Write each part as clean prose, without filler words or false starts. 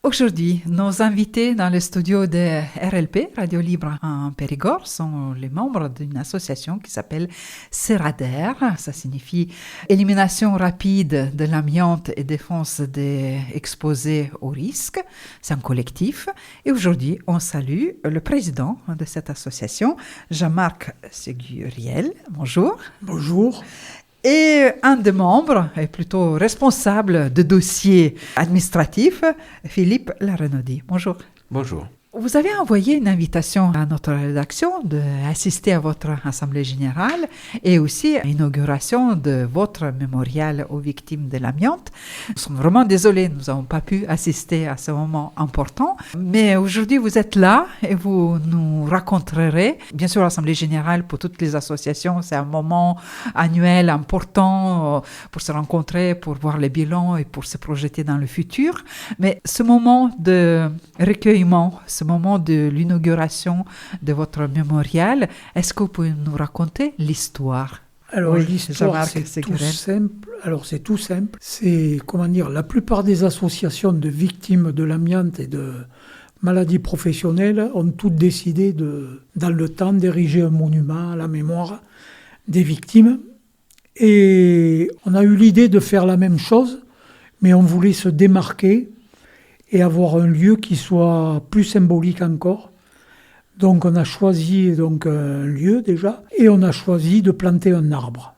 Aujourd'hui, nos invités dans le studio de RLP, Radio Libre en Périgord, sont les membres d'une association qui s'appelle CERADER. Ça signifie Élimination rapide de l'amiante et défense des exposés au risque. C'est un collectif. Et aujourd'hui, on salue le président de cette association, Jean-Marc Séguriel. Bonjour. Bonjour. Et un des membres, est plutôt responsable de dossiers administratifs, Philippe Larenaudy. Bonjour. Bonjour. Vous avez envoyé une invitation à notre rédaction d'assister à votre assemblée générale et aussi à l'inauguration de votre mémorial aux victimes de l'amiante. Nous sommes vraiment désolés, nous n'avons pas pu assister à ce moment important. Mais aujourd'hui, vous êtes là et vous nous raconterez. Bien sûr, l'assemblée générale pour toutes les associations, c'est un moment annuel important pour se rencontrer, pour voir les bilans et pour se projeter dans le futur. Mais ce moment de recueillement, ce moment de l'inauguration de votre mémorial, est-ce que vous pouvez nous raconter l'histoire? Alors l'histoire, c'est tout simple. C'est tout simple. C'est, la plupart des associations de victimes de l'amiante et de maladies professionnelles ont toutes décidé dans le temps, d'ériger un monument à la mémoire des victimes. Et on a eu l'idée de faire la même chose, mais on voulait se démarquer et avoir un lieu qui soit plus symbolique encore. Donc on a choisi un lieu déjà, et on a choisi de planter un arbre.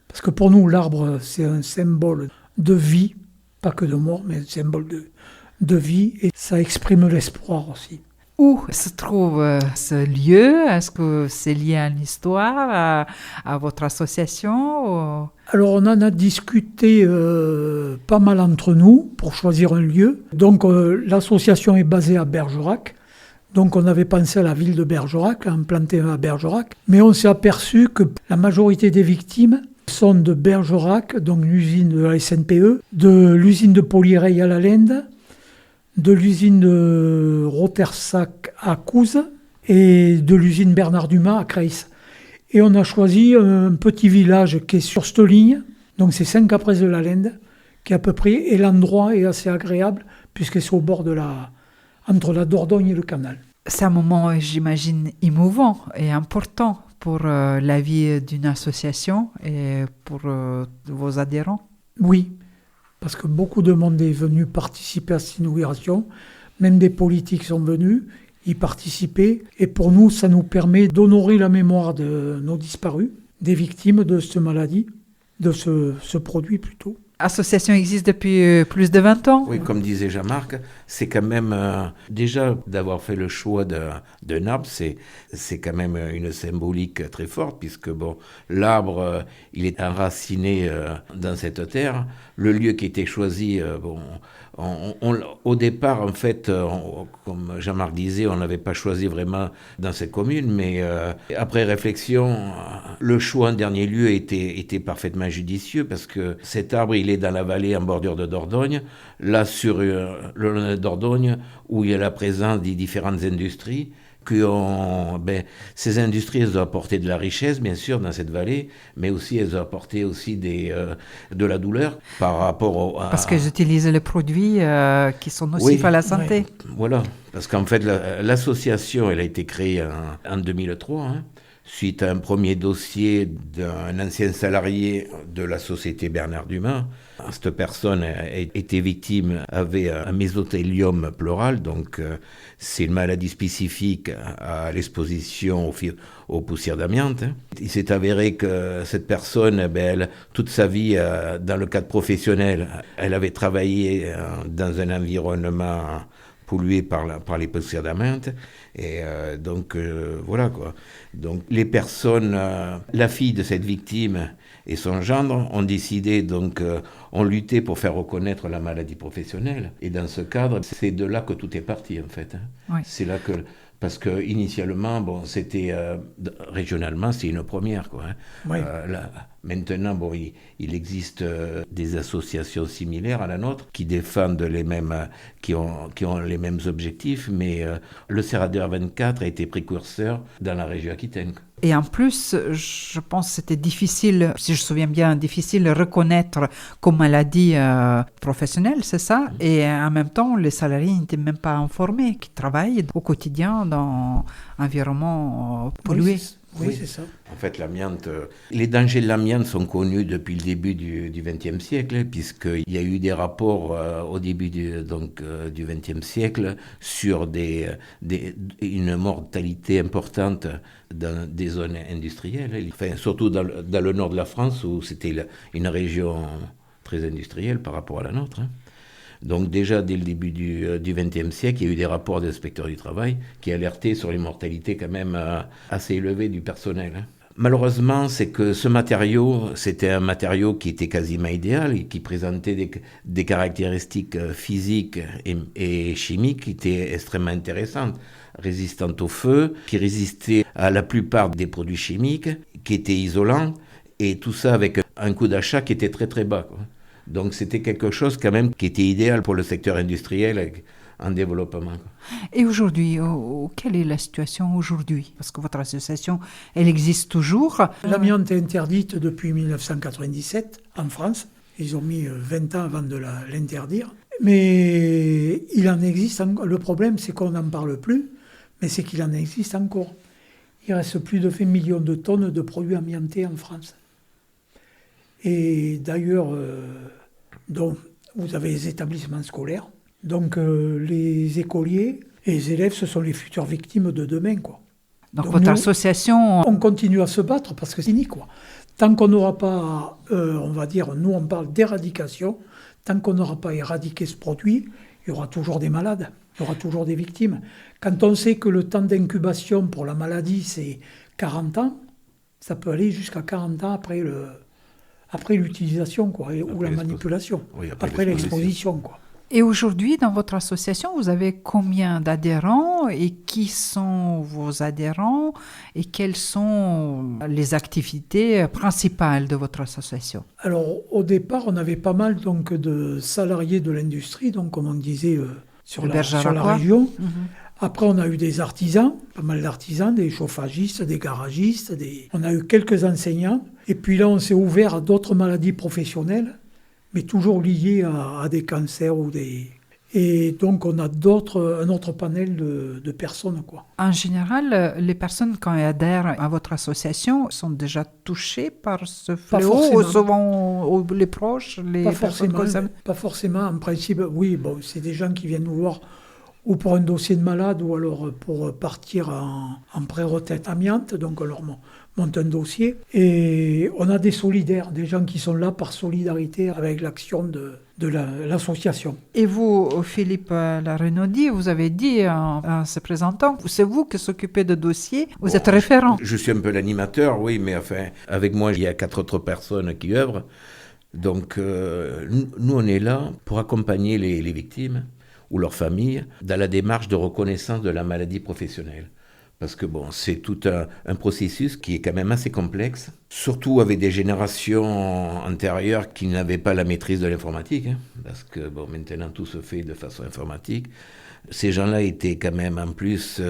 Parce que pour nous, l'arbre, c'est un symbole de vie, pas que de mort, mais un symbole de vie, et ça exprime l'espoir aussi. Où se trouve ce lieu? Est-ce que c'est lié à une histoire, à votre association ou... Alors on en a discuté pas mal entre nous pour choisir un lieu. Donc l'association est basée à Bergerac. Donc on avait pensé à la ville de Bergerac, à implanter à Bergerac. Mais on s'est aperçu que la majorité des victimes sont de Bergerac, donc l'usine de la SNPE, de l'usine de Poliereil à la Lende, de l'usine de Rotersac à Couze et de l'usine Bernard Dumas à Creys. Et on a choisi un petit village qui est sur cette ligne, donc c'est Saint-Caprès-de-la-Lende, qui est à peu près, et l'endroit est assez agréable, puisque c'est au bord entre la Dordogne et le canal. C'est un moment, j'imagine, émouvant et important pour la vie d'une association et pour vos adhérents. Oui, parce que beaucoup de monde est venu participer à cette inauguration, même des politiques sont venus y participer, et pour nous, ça nous permet d'honorer la mémoire de nos disparus, des victimes de cette maladie, de ce produit plutôt. L'association existe depuis plus de 20 ans. Oui, comme disait Jean-Marc, c'est quand même, déjà d'avoir fait le choix d'un arbre, c'est quand même une symbolique très forte, puisque l'arbre, il est enraciné dans cette terre. Le lieu qui était choisi, au départ, en fait, comme Jean-Marc disait, on n'avait pas choisi vraiment dans cette commune, mais après réflexion, le choix en dernier lieu était parfaitement judicieux, parce que cet arbre, il est dans la vallée en bordure de Dordogne, là sur le long de Dordogne, où il y a la présence des différentes industries, ces industries, elles ont apporté de la richesse, bien sûr, dans cette vallée, mais aussi elles ont apporté aussi de la douleur par rapport Parce qu'elles utilisent les produits qui sont nocifs à la santé. Oui, voilà, parce qu'en fait, l'association, elle a été créée en 2003, suite à un premier dossier d'un ancien salarié de la société Bernard Dumas. Cette personne était victime, avait un mésothéliome pleural, donc c'est une maladie spécifique à l'exposition aux poussières d'amiante. Il s'est avéré que cette personne, toute sa vie, dans le cadre professionnel, elle avait travaillé dans un environnement pollué par les poussières d'amiante. Et voilà quoi. Donc les personnes, la fille de cette victime et son gendre ont décidé, ont lutté pour faire reconnaître la maladie professionnelle. Et dans ce cadre, c'est de là que tout est parti en fait. Oui. C'est là que... Parce que initialement, c'était régionalement, c'est une première, quoi. Oui. Maintenant, il existe des associations similaires à la nôtre qui défendent les mêmes, qui ont les mêmes objectifs, mais le CERADER 24 a été précurseur dans la région Aquitaine. Et en plus, je pense que c'était difficile, si je me souviens bien, difficile de reconnaître comme maladie professionnelle, c'est ça? Et en même temps, les salariés n'étaient même pas informés, qui travaillent au quotidien dans un environnement pollué. Oui, c'est ça. En fait, l'amiante, les dangers de l'amiante sont connus depuis le début du XXe siècle, puisqu'il y a eu des rapports au début du XXe siècle sur une mortalité importante dans des zones industrielles, enfin, surtout dans le nord de la France, où c'était une région très industrielle par rapport à la nôtre. Donc déjà, dès le début du XXe siècle, il y a eu des rapports d'inspecteurs du travail qui alertaient sur les mortalités quand même assez élevées du personnel. Malheureusement, c'est que ce matériau, c'était un matériau qui était quasiment idéal et qui présentait des caractéristiques physiques et chimiques qui étaient extrêmement intéressantes, résistantes au feu, qui résistaient à la plupart des produits chimiques, qui étaient isolants, et tout ça avec un coût d'achat qui était très très bas, quoi. Donc c'était quelque chose quand même qui était idéal pour le secteur industriel en développement. Et aujourd'hui, quelle est la situation aujourd'hui? Parce que votre association, elle existe toujours. L'amiante est interdite depuis 1997 en France. Ils ont mis 20 ans avant de l'interdire. Mais il en existe. Le problème, c'est qu'on n'en parle plus, mais c'est qu'il en existe encore. Il reste plus de 20 millions de tonnes de produits amiantés en France. Et d'ailleurs, donc, vous avez les établissements scolaires. Donc les écoliers et les élèves, ce sont les futures victimes de demain, quoi. Donc votre association... On continue à se battre parce que c'est fini, quoi. Tant qu'on n'aura pas, on va dire, nous on parle d'éradication, tant qu'on n'aura pas éradiqué ce produit, il y aura toujours des malades, il y aura toujours des victimes. Quand on sait que le temps d'incubation pour la maladie, c'est 40 ans, ça peut aller jusqu'à 40 ans après l'utilisation, quoi, ou la manipulation, après l'exposition, quoi. Et aujourd'hui, dans votre association, vous avez combien d'adhérents et qui sont vos adhérents et quelles sont les activités principales de votre association? Alors, au départ, on avait pas mal donc, de salariés de l'industrie, donc comme on disait sur la région. Mm-hmm. Après, on a eu des artisans, pas mal d'artisans, des chauffagistes, des garagistes, on a eu quelques enseignants. Et puis là, on s'est ouvert à d'autres maladies professionnelles, mais toujours liées à des cancers ou des... Et donc, on a un autre panel de personnes, quoi. En général, les personnes, quand elles adhèrent à votre association, sont déjà touchées par ce fléau, ou souvent les proches, les personnes concernées? Pas forcément. En principe, oui, bon, c'est des gens qui viennent nous voir ou pour un dossier de malade, ou alors pour partir en pré-retraite amiante, donc on leur monte un dossier. Et on a des solidaires, des gens qui sont là par solidarité avec l'action de l'association. Et vous, Philippe Larenaudy, vous avez dit en se présentant, c'est vous qui s'occupez de dossiers, vous êtes référent. Je suis un peu l'animateur, oui, mais enfin, avec moi, il y a 4 autres personnes qui œuvrent. Donc, nous, on est là pour accompagner les victimes ou leurs familles dans la démarche de reconnaissance de la maladie professionnelle. Parce que bon, c'est tout un processus qui est quand même assez complexe, surtout avec des générations antérieures qui n'avaient pas la maîtrise de l'informatique, parce que bon, maintenant tout se fait de façon informatique. Ces gens-là étaient quand même en plus,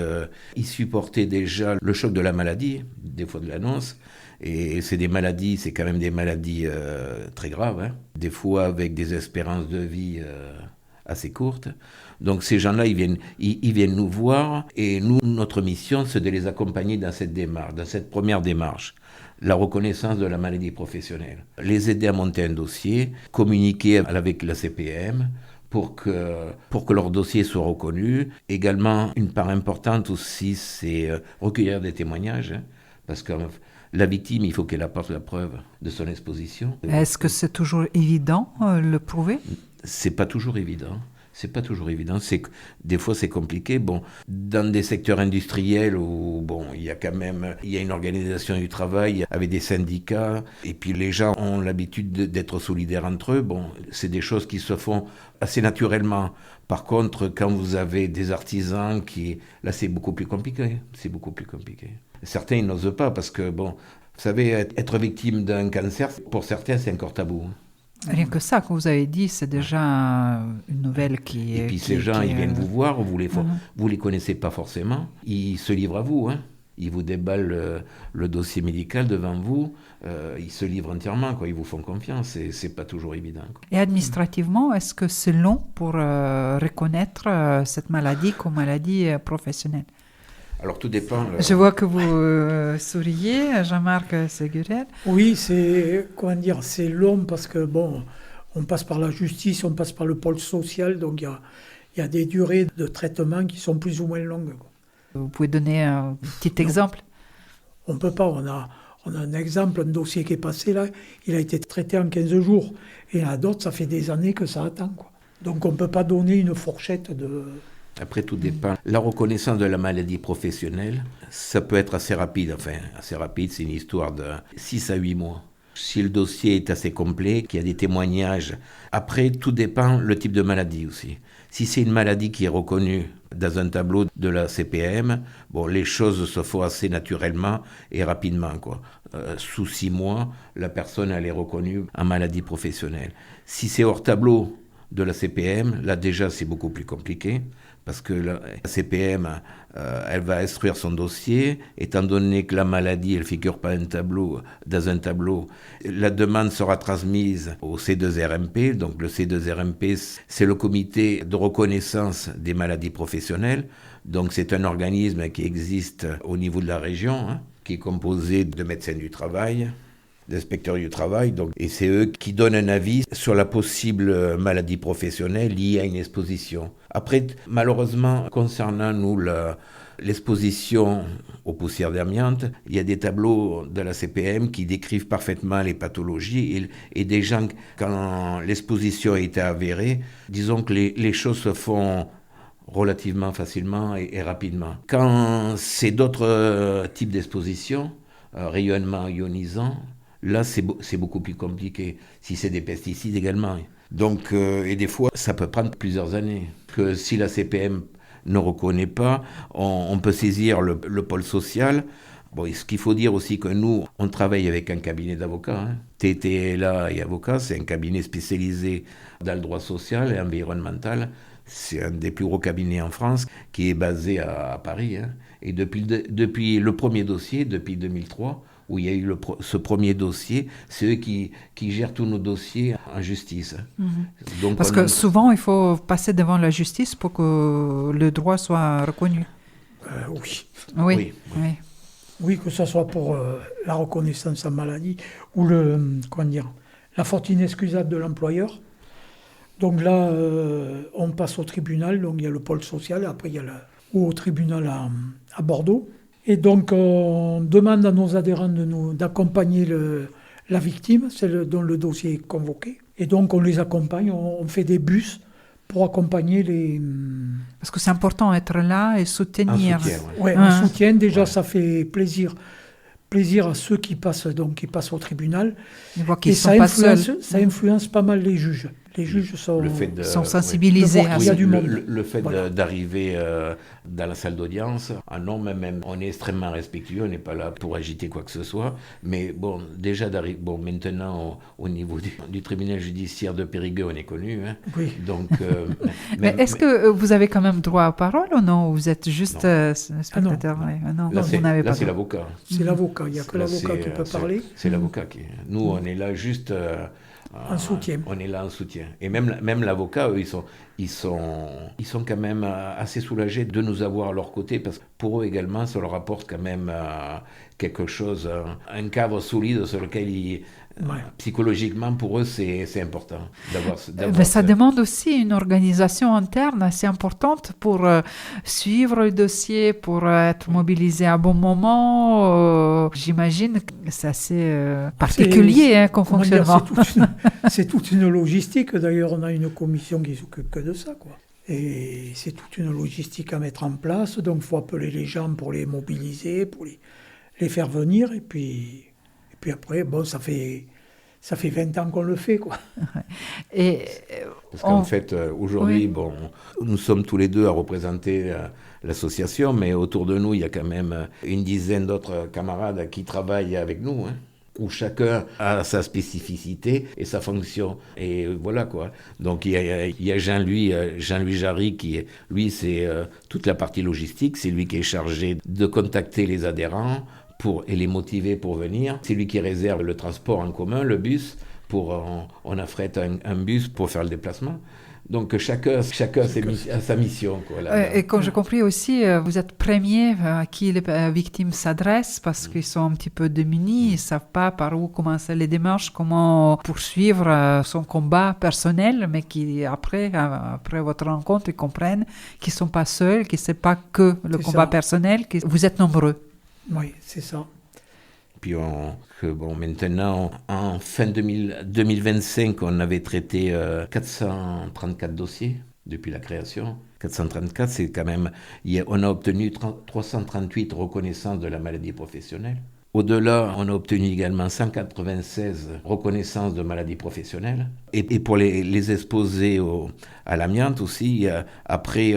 ils supportaient déjà le choc de la maladie, des fois de l'annonce, et c'est quand même des maladies très graves, des fois avec des espérances de vie assez courtes. Donc ces gens-là, ils viennent nous voir, et nous, notre mission, c'est de les accompagner dans cette démarche, dans cette première démarche, la reconnaissance de la maladie professionnelle. Les aider à monter un dossier, communiquer avec la CPM pour que leur dossier soit reconnu. Également, une part importante aussi, c'est recueillir des témoignages, parce que la victime, il faut qu'elle apporte la preuve de son exposition. Est-ce que c'est toujours évident le prouver ? C'est pas toujours évident. Des fois, c'est compliqué. Bon, dans des secteurs industriels où, bon, il y a une organisation du travail avec des syndicats, et puis les gens ont l'habitude d'être solidaires entre eux. Bon, c'est des choses qui se font assez naturellement. Par contre, quand vous avez des artisans là, c'est beaucoup plus compliqué. Certains, ils n'osent pas parce que, bon, vous savez, être victime d'un cancer, pour certains, c'est encore tabou. Rien que ça, que vous avez dit, c'est déjà une nouvelle qui est... Et puis ces gens, ils viennent vous voir, vous les connaissez pas forcément, ils se livrent à vous, ils vous déballent le dossier médical devant vous, ils se livrent entièrement, quoi. Ils vous font confiance et c'est pas toujours évident, quoi. Et administrativement, est-ce que c'est long pour reconnaître cette maladie comme maladie professionnelle? Alors tout dépend. Je vois que vous souriez, Jean-Marc Séguret. Oui, c'est long parce que on passe par la justice, on passe par le pôle social, donc il y a des durées de traitement qui sont plus ou moins longues, quoi. Vous pouvez donner un petit exemple? On ne peut pas, on a un exemple, un dossier qui est passé là, il a été traité en 15 jours. Et il y en a d'autres, ça fait des années que ça attend, quoi. Donc on ne peut pas donner une fourchette de... Après, tout dépend. La reconnaissance de la maladie professionnelle, ça peut être assez rapide. Enfin, assez rapide, c'est une histoire de 6 à 8 mois. Si le dossier est assez complet, qu'il y a des témoignages. Après, tout dépend le type de maladie aussi. Si c'est une maladie qui est reconnue dans un tableau de la CPM, les choses se font assez naturellement et rapidement, quoi. Sous 6 mois, la personne elle est reconnue en maladie professionnelle. Si c'est hors tableau de la CPM, là déjà c'est beaucoup plus compliqué. Parce que la CPM, elle va instruire son dossier, étant donné que la maladie, elle ne figure pas dans un tableau, la demande sera transmise au C2RMP. Donc le C2RMP, c'est le comité de reconnaissance des maladies professionnelles. Donc c'est un organisme qui existe au niveau de la région, qui est composé de médecins du travail, d'inspecteurs du travail, et c'est eux qui donnent un avis sur la possible maladie professionnelle liée à une exposition. Après, malheureusement, concernant nous l'exposition aux poussières d'amiante, il y a des tableaux de la CPM qui décrivent parfaitement les pathologies et des gens, quand l'exposition a été avérée, disons que les choses se font relativement facilement et rapidement. Quand c'est d'autres types d'expositions, rayonnement ionisant, là, c'est beaucoup plus compliqué. Si c'est des pesticides également. Donc, et des fois, ça peut prendre plusieurs années. Que si la CPM ne reconnaît pas, on peut saisir le pôle social. Ce qu'il faut dire aussi que nous, on travaille avec un cabinet d'avocats. TTLA et avocats, c'est un cabinet spécialisé dans le droit social et environnemental. C'est un des plus gros cabinets en France qui est basé à Paris. Et depuis le premier dossier, depuis 2003, où il y a eu ce premier dossier, c'est eux qui gèrent tous nos dossiers en justice. Donc parce que souvent, il faut passer devant la justice pour que le droit soit reconnu. Oui. Oui, que ce soit pour la reconnaissance en maladie ou la faute inexcusable de l'employeur. Donc là, on passe au tribunal, donc il y a le pôle social, et après il y a au tribunal à Bordeaux. Et donc, on demande à nos adhérents d'accompagner la victime, celle dont le dossier est convoqué. Et donc, on les accompagne, on fait des bus pour accompagner les... Parce que c'est important d'être là et soutenir. Un soutien. Déjà, ça fait plaisir à ceux qui passent au tribunal. Et ça influence pas mal les juges. Les juges sont sensibilisés à ça. Le fait d'arriver dans la salle d'audience, même on est extrêmement respectueux, on n'est pas là pour agiter quoi que ce soit, mais déjà maintenant au niveau du tribunal judiciaire de Périgueux, on est connu. Oui. Donc, mais est-ce que vous avez quand même droit à parole ou non? Vous êtes juste spectateur? Non, vous n'avez pas. Là, c'est l'avocat. C'est l'avocat, il n'y a que l'avocat qui peut parler. C'est l'avocat qui... Nous, on est là juste... en soutien. On est là en soutien. Et même l'avocat, eux, ils sont quand même assez soulagés de nous avoir à leur côté, parce que pour eux également, ça leur apporte quand même quelque chose, un cadre solide sur lequel psychologiquement, pour eux, c'est important d'avoir ça demande aussi une organisation interne assez importante pour suivre le dossier, pour être mobilisé à bon moment. J'imagine que c'est assez particulier comme fonctionnement. C'est toute une logistique. D'ailleurs, on a une commission qui s'occupe que de ça, quoi. Et c'est toute une logistique à mettre en place. Donc, il faut appeler les gens pour les mobiliser, pour les faire venir. Et puis après, ça fait 20 ans qu'on le fait, quoi. Parce qu'en fait, aujourd'hui, nous sommes tous les deux à représenter l'association, mais autour de nous, il y a quand même une dizaine d'autres camarades qui travaillent avec nous. où chacun a sa spécificité et sa fonction. Et voilà quoi. Donc il y a Jean-Louis Jarry lui c'est toute la partie logistique, c'est lui qui est chargé de contacter les adhérents et les motiver pour venir. C'est lui qui réserve le transport en commun, le bus, on affrète un bus pour faire le déplacement. Donc chacun a sa mission. Quoi, et comme j'ai compris aussi, vous êtes premier à qui les victimes s'adressent parce qu'ils sont un petit peu démunis, ils ne savent pas par où commencer les démarches, comment poursuivre son combat personnel, mais qui après votre rencontre, ils comprennent qu'ils ne sont pas seuls, que ce n'est pas que le combat personnel, que vous êtes nombreux. Oui, c'est ça. Puis maintenant, en fin 2025, on avait traité 434 dossiers depuis la création. 434, c'est quand même... On a obtenu 338 reconnaissances de la maladie professionnelle. Au-delà, on a obtenu également 196 reconnaissances de maladies professionnelles. Et pour les exposer à l'amiante aussi, après,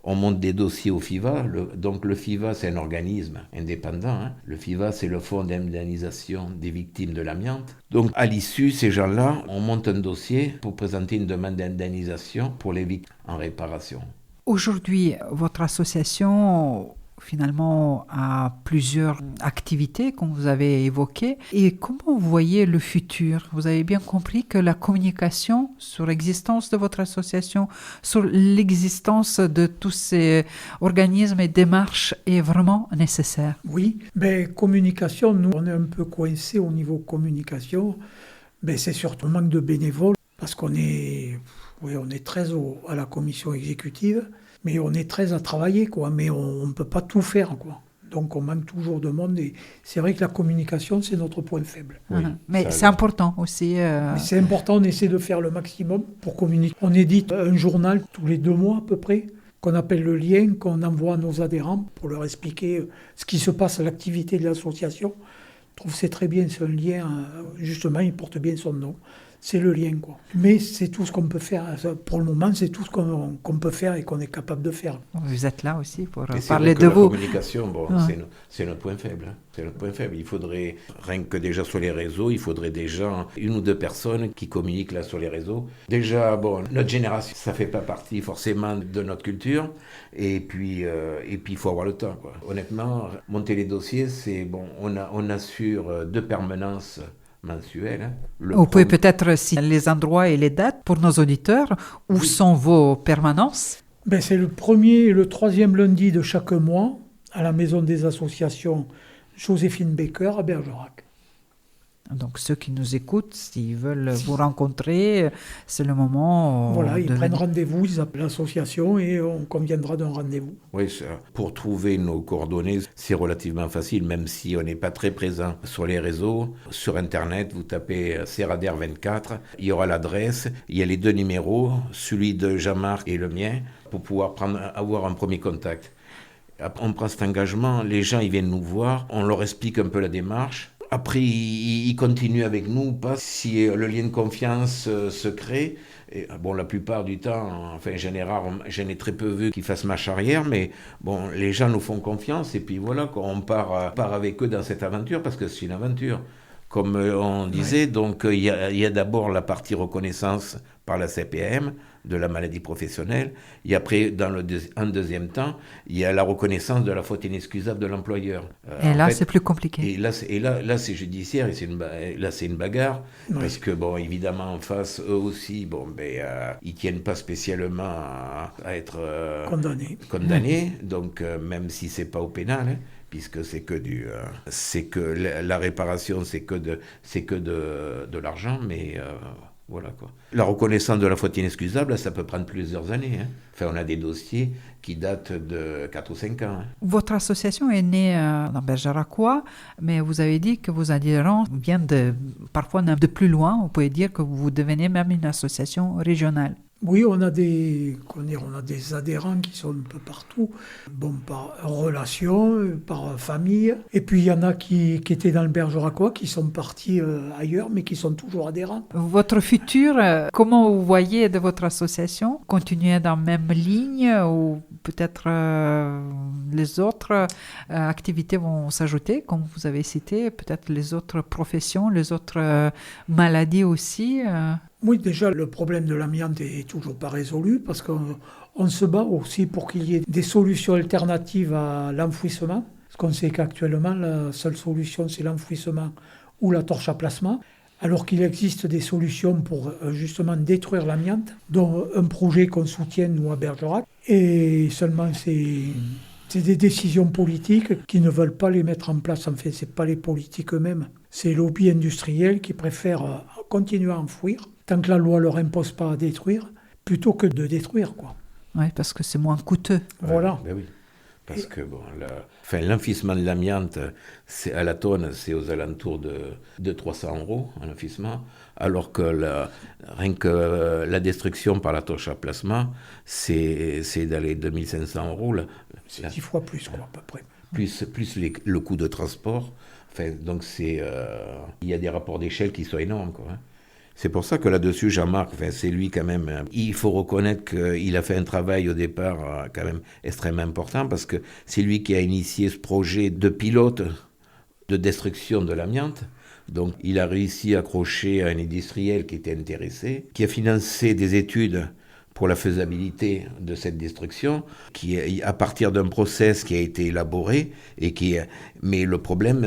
on monte des dossiers au FIVA. Donc le FIVA, c'est un organisme indépendant. Hein. Le FIVA, c'est le Fonds d'indemnisation des victimes de l'amiante. Donc à l'issue, ces gens-là, on monte un dossier pour présenter une demande d'indemnisation pour les victimes en réparation. Aujourd'hui, votre association... finalement à plusieurs activités comme vous avez évoquées. Et comment vous voyez le futur? Vous avez bien compris que la communication sur l'existence de votre association, sur l'existence de tous ces organismes et démarches est vraiment nécessaire. Oui, communication, nous on est un peu coincés au niveau communication. C'est surtout un manque de bénévoles parce qu'on est 13 à la commission exécutive. Mais on est 13 à travailler, quoi. Mais on ne peut pas tout faire, quoi. Donc on manque toujours de monde. Et c'est vrai que la communication, c'est notre point faible. Oui, mais c'est important aussi. Mais c'est important, on essaie de faire le maximum pour communiquer. On édite un journal tous les 2 mois à peu près, qu'on appelle le lien, qu'on envoie à nos adhérents pour leur expliquer ce qui se passe à l'activité de l'association. Je trouve que c'est très bien, c'est un lien, justement, il porte bien son nom. C'est le lien, quoi. Mais c'est tout ce qu'on peut faire. Pour le moment, c'est tout ce qu'on peut faire et qu'on est capable de faire. Vous êtes là aussi pour parler de vous. La communication, c'est notre point faible. Hein. C'est notre point faible. Il faudrait, rien que déjà sur les réseaux, il faudrait déjà 1 ou 2 personnes qui communiquent là sur les réseaux. Déjà, notre génération, ça fait pas partie forcément de notre culture. Et puis, il faut avoir le temps, quoi. Honnêtement, monter les dossiers, c'est on assure 2 permanences mensuel. Hein. Vous pouvez peut-être citer les endroits et les dates pour nos auditeurs. Où sont vos permanences? C'est le 1er et le 3e lundi de chaque mois à la Maison des Associations Joséphine Baker à Bergerac. Donc ceux qui nous écoutent, s'ils veulent vous rencontrer, c'est le moment... Voilà, ils prennent rendez-vous, ils appellent l'association et on conviendra d'un rendez-vous. Oui, pour trouver nos coordonnées, c'est relativement facile, même si on n'est pas très présent sur les réseaux. Sur Internet, vous tapez Serradère 24, il y aura l'adresse, il y a les 2 numéros, celui de Jean-Marc et le mien, pour pouvoir avoir un premier contact. Après, on prend cet engagement, les gens ils viennent nous voir, on leur explique un peu la démarche. Après, ils continuent avec nous ou pas, si le lien de confiance se crée. Et, la plupart du temps, j'en ai très peu vu qui fassent marche arrière, mais les gens nous font confiance et puis voilà, on part avec eux dans cette aventure parce que c'est une aventure. Comme on disait, donc il y a d'abord la partie reconnaissance par la CPM de la maladie professionnelle. Et après, en deuxième temps, il y a la reconnaissance de la faute inexcusable de l'employeur. Et là, c'est plus compliqué. Et là, c'est judiciaire et c'est une bagarre. Oui. Parce que, évidemment, en face, eux aussi, ils tiennent pas spécialement à être condamnés. Donc, même si c'est pas au pénal, hein, puisque c'est que la réparation, c'est que de l'argent, mais voilà quoi. La reconnaissance de la faute inexcusable, ça peut prendre plusieurs années. Hein. Enfin, on a des dossiers qui datent de 4 ou 5 ans. Hein. Votre association est née dans Bergeracois, mais vous avez dit que vos adhérents viennent parfois de plus loin. Vous pouvez dire que vous devenez même une association régionale. Oui, on a des adhérents qui sont un peu partout, par relation, par famille. Et puis il y en a qui étaient dans le Bergeracois, qui sont partis ailleurs, mais qui sont toujours adhérents. Votre futur, comment vous voyez de votre association? Continuer dans la même ligne ou peut-être les autres activités vont s'ajouter, comme vous avez cité, peut-être les autres professions, les autres maladies aussi. Oui, déjà, le problème de l'amiante est toujours pas résolu parce qu'on se bat aussi pour qu'il y ait des solutions alternatives à l'enfouissement. Parce qu'on sait qu'actuellement, la seule solution, c'est l'enfouissement ou la torche à plasma. Alors qu'il existe des solutions pour justement détruire l'amiante, dont un projet qu'on soutient, nous, à Bergerac. Et seulement, c'est des décisions politiques qui ne veulent pas les mettre en place. En fait, ce n'est pas les politiques eux-mêmes. C'est les lobbies industriels qui préfèrent continuer à enfouir, tant que la loi ne leur impose pas à détruire, plutôt que de détruire, quoi. Oui, parce que c'est moins coûteux. Voilà. Ben oui. Parce que l'enfouissement de l'amiante, à la tonne, c'est aux alentours de 300 € un enfouissement, alors que rien que la destruction par la torche à plasma, c'est d'aller 2500 €. Là. C'est 10 fois plus, quoi, à peu près. Plus le coût de transport. Enfin, donc il y a des rapports d'échelle qui sont énormes, quoi. C'est pour ça que là-dessus, Jean-Marc, c'est lui quand même, il faut reconnaître qu'il a fait un travail au départ quand même extrêmement important parce que c'est lui qui a initié ce projet de pilote de destruction de l'amiante. Donc il a réussi à accrocher un industriel qui était intéressé, qui a financé des études pour la faisabilité de cette destruction, qui est à partir d'un process qui a été élaboré, mais le problème,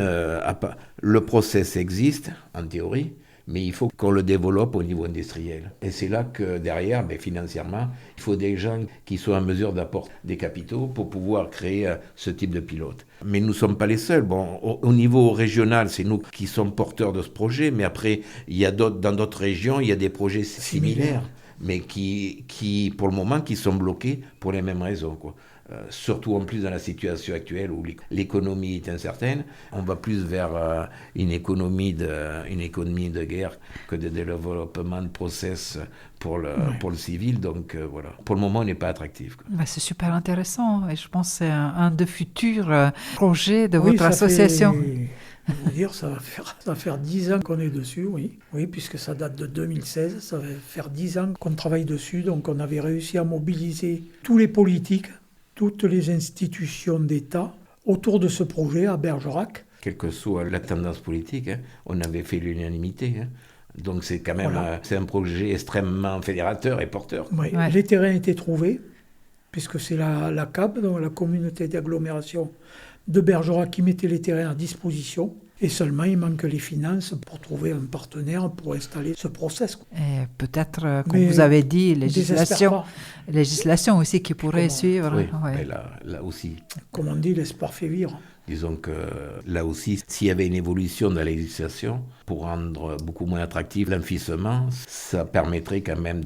le process existe en théorie, mais il faut qu'on le développe au niveau industriel. Et c'est là que derrière, financièrement, il faut des gens qui soient en mesure d'apporter des capitaux pour pouvoir créer ce type de pilote. Mais nous ne sommes pas les seuls. Bon, au niveau régional, c'est nous qui sommes porteurs de ce projet, mais après, dans d'autres régions, il y a des projets similaires, mais qui, pour le moment, qui sont bloqués pour les mêmes raisons, quoi. Surtout en plus dans la situation actuelle où l'économie est incertaine, on va plus vers une économie de guerre que de développement de process pour le civil. Donc voilà, pour le moment, on n'est pas attractif, quoi. C'est super intéressant et je pense que c'est un des futurs projets de votre association. Je veux dire, ça va faire 10 ans qu'on est dessus, oui, puisque ça date de 2016, ça va faire 10 ans qu'on travaille dessus, donc on avait réussi à mobiliser tous les politiques, toutes les institutions d'État autour de ce projet à Bergerac. Quelle que soit la tendance politique, on avait fait l'unanimité. Donc c'est quand même c'est un projet extrêmement fédérateur et porteur. Oui. Les terrains étaient trouvés, puisque c'est la CAB, donc la communauté d'agglomération de Bergerac, qui mettait les terrains à disposition. Et seulement, il manque les finances pour trouver un partenaire pour installer ce process. Et peut-être, comme vous avez dit, législation aussi qui pourrait suivre. Oui, mais là aussi. Comme on dit, l'espoir fait vivre. Disons que là aussi, s'il y avait une évolution dans la législation pour rendre beaucoup moins attractif l'enfouissement, ça permettrait quand même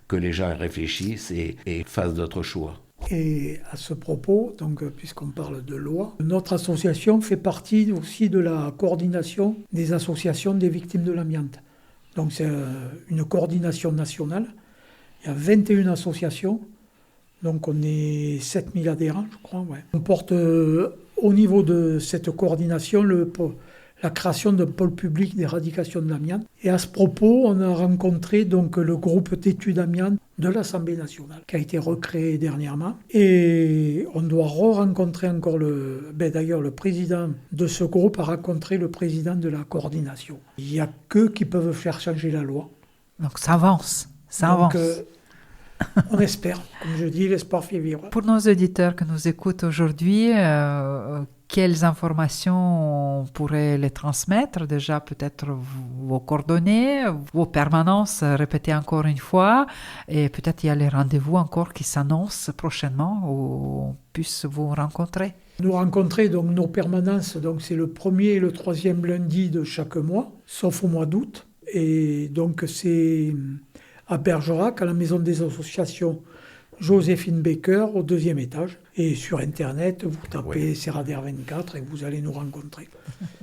que les gens réfléchissent et fassent d'autres choix. Et à ce propos, donc, puisqu'on parle de loi, notre association fait partie aussi de la coordination des associations des victimes de l'amiante. Donc c'est une coordination nationale. Il y a 21 associations, donc on est 7000 adhérents, je crois. Ouais. On porte au niveau de cette coordination la création d'un pôle public d'éradication de l'amiante. Et à ce propos, on a rencontré donc le groupe d'études amiante de l'Assemblée nationale, qui a été recréé dernièrement. Et on doit rencontrer encore d'ailleurs, le président de ce groupe a rencontré le président de la coordination. Il n'y a qu'eux qui peuvent faire changer la loi. Donc ça avance, avance. On espère, comme je dis, l'espoir fait vivre. Pour nos auditeurs qui nous écoutent aujourd'hui, quelles informations on pourrait les transmettre? Déjà, peut-être vos coordonnées, vos permanences, répétez encore une fois, et peut-être il y a les rendez-vous encore qui s'annoncent prochainement où on puisse vous rencontrer. Nous rencontrer, donc nos permanences, donc c'est le 1er et le 3e lundi de chaque mois, sauf au mois d'août. Et donc c'est à Bergerac, à la maison des associations Joséphine Baker, au 2e étage. Et sur Internet, vous tapez Serrader 24 et vous allez nous rencontrer.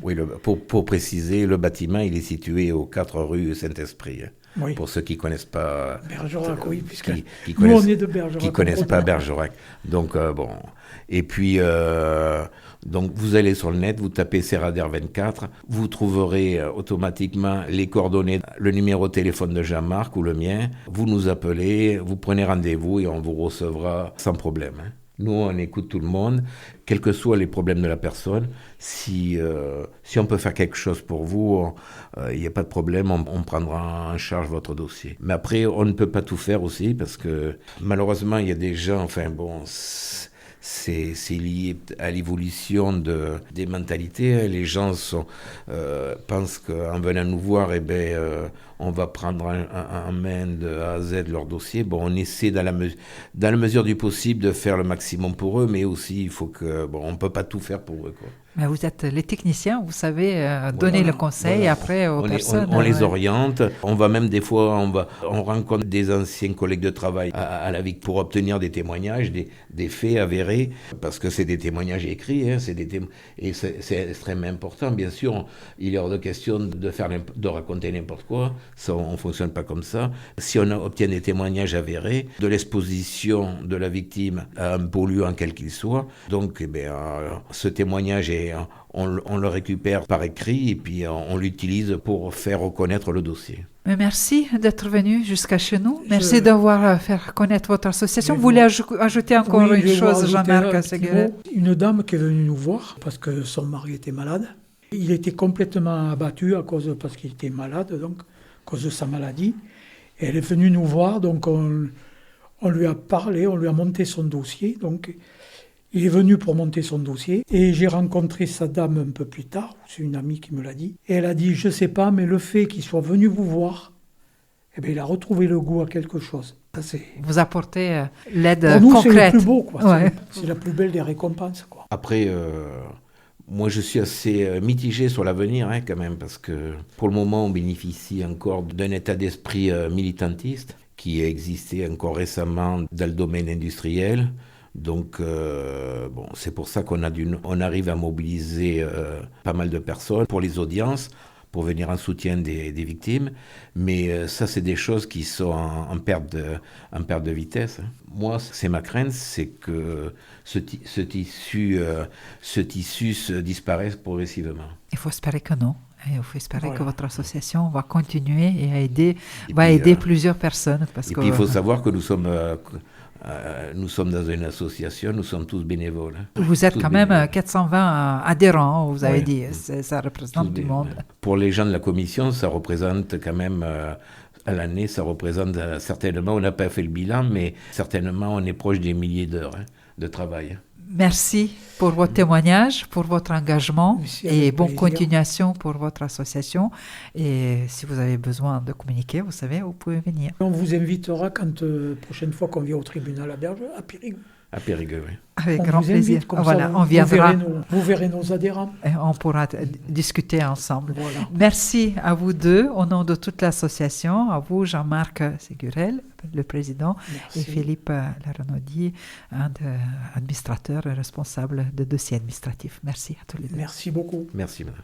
Oui, pour préciser, le bâtiment, il est situé aux 4 rue Saint-Esprit. Oui. Pour ceux qui ne connaissent pas... Bergerac, oui, puisque nous, on est de Bergerac. Qui ne connaissent pas Bergerac. Donc, bon... Et puis, donc vous allez sur le net, vous tapez Serrader 24, vous trouverez automatiquement les coordonnées, le numéro de téléphone de Jean-Marc ou le mien. Vous nous appelez, vous prenez rendez-vous et on vous recevra sans problème. Nous, on écoute tout le monde, quels que soient les problèmes de la personne. Si on peut faire quelque chose pour vous, il n'y a pas de problème, on prendra en charge votre dossier. Mais après, on ne peut pas tout faire aussi, parce que malheureusement, il y a des gens, c'est lié à l'évolution des mentalités. Les gens pensent qu'en venant nous voir, on va prendre en main de A à Z leur dossier. Bon, on essaie dans la mesure du possible de faire le maximum pour eux, mais aussi il faut que on peut pas tout faire pour eux, quoi. Mais vous êtes les techniciens, vous savez donner le conseil après aux personnes. On les oriente. On va même des fois, on rencontre des anciens collègues de travail à la VIC pour obtenir des témoignages, des faits avérés, parce que c'est des témoignages écrits, et c'est extrêmement important. Bien sûr, il est hors de question de raconter n'importe quoi. Ça, on fonctionne pas comme ça. Si on obtient des témoignages avérés de l'exposition de la victime à un polluant quel qu'il soit, donc ce témoignage on le récupère par écrit et puis on l'utilise pour faire reconnaître le dossiie. Merci d'être venu jusqu'à chez nous. Merci d'avoir fait connaître votre association. Vous voulez ajouter encore une chose, Jean-Marc Séguret? Une dame qui est venue nous voir parce que son mari était malade. Il était complètement abattu parce qu'il était malade, donc à cause de sa maladie. Et elle est venue nous voir, donc on lui a parlé, on lui a monté son dossier. Donc il est venu pour monter son dossier et j'ai rencontré sa dame un peu plus tard, c'est une amie qui me l'a dit, et elle a dit, je sais pas, mais le fait qu'il soit venu vous voir, il a retrouvé le goût à quelque chose. Ça, vous apportez l'aide nous, concrète. C'est le plus beau, quoi. Ouais. C'est la plus belle des récompenses, quoi. Après, moi je suis assez mitigé sur l'avenir quand même, parce que pour le moment on bénéficie encore d'un état d'esprit militantiste qui a existé encore récemment dans le domaine industriel. Donc, c'est pour ça qu'on arrive à mobiliser pas mal de personnes pour les audiences, pour venir en soutien des victimes. Mais ça, c'est des choses qui sont en perte de vitesse. Moi, c'est ma crainte, c'est que ce tissu se disparaisse progressivement. Il faut espérer que non. Et il faut espérer que votre association va continuer et aider plusieurs personnes. Puis il faut savoir que nous sommes dans une association, nous sommes tous bénévoles. Vous êtes quand même 420 adhérents, vous avez dit, ça représente du monde. Pour les gens de la commission, ça représente quand même, à l'année, ça représente certainement, on n'a pas fait le bilan, mais certainement on est proche des milliers d'heures de travail. Merci pour votre témoignage, pour votre engagement et bonne continuation pour votre association. Et si vous avez besoin de communiquer, vous savez, vous pouvez venir. On vous invitera prochaine fois qu'on vient au tribunal à Bergeux, à Périgueux. À Périgueux, oui. Avec grand plaisir. Voilà, on viendra. Vous verrez nos adhérents. Et on pourra discuter ensemble. Voilà. Merci à vous deux, au nom de toute l'association, à vous, Jean-Marc Séguret, le président, et Philippe Larenaudier, administrateur et responsable de dossiers administratifs. Merci à tous les deux. Merci beaucoup. Merci, madame.